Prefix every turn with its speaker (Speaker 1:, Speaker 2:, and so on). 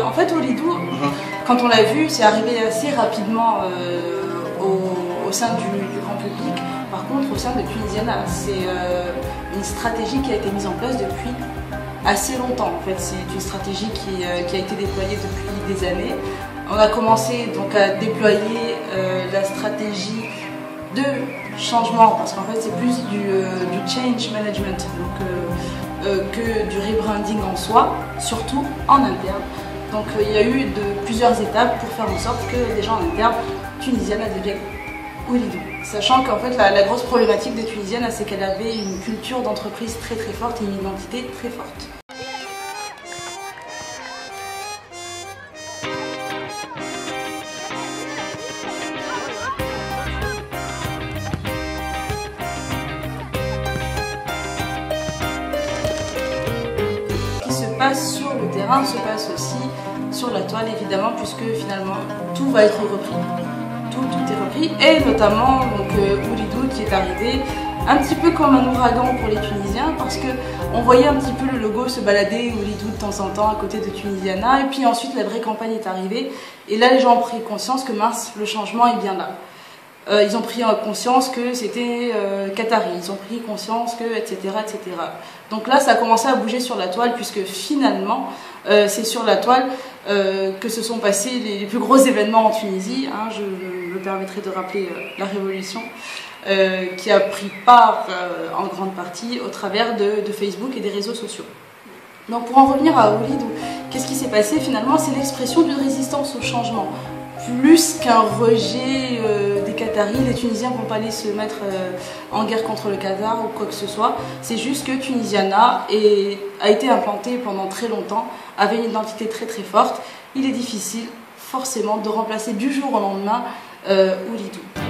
Speaker 1: en fait, Oulidou, quand on l'a vu, c'est arrivé assez rapidement au sein du grand public. Par contre, au sein de Tunisiana, c'est une stratégie qui a été mise en place depuis assez longtemps. En fait, c'est une stratégie qui a été déployée depuis des années. On a commencé donc à déployer la stratégie de changement, parce qu'en fait, c'est plus du change management que du rebranding en soi, surtout en interne. Donc, il y a eu plusieurs étapes pour faire en sorte que les gens en interne, Tunisiana deviennent Oulidou. Sachant qu'en fait, la grosse problématique des Tunisiennes, c'est qu'elle avait une culture d'entreprise très très forte et une identité très forte. Ce qui se passe sur le terrain se passe aussi sur la toile, évidemment, puisque finalement tout va être repris. Tout est repris, et notamment Oulidou qui est arrivé un petit peu comme un ouragan pour les Tunisiens, parce qu'on voyait un petit peu le logo se balader Oulidou de temps en temps à côté de Tunisiana, et puis ensuite la vraie campagne est arrivée, et là les gens ont pris conscience que mince, le changement est bien là. Ils ont pris conscience que c'était Qatari, ils ont pris conscience que etc. etc. Donc là ça a commencé à bouger sur la toile, puisque finalement c'est sur la toile que se sont passés les plus gros événements en Tunisie. Hein, je me permettrai de rappeler la révolution qui a pris part en grande partie au travers de Facebook et des réseaux sociaux. Donc pour en revenir à Oulidou, qu'est-ce qui s'est passé finalement? C'est l'expression d'une résistance au changement. Plus qu'un rejet des Qataris, les Tunisiens ne vont pas aller se mettre en guerre contre le Qatar ou quoi que ce soit. C'est juste que Tunisiana a été implantée pendant très longtemps, avait une identité très très forte. Il est difficile forcément de remplacer du jour au lendemain Oulidou.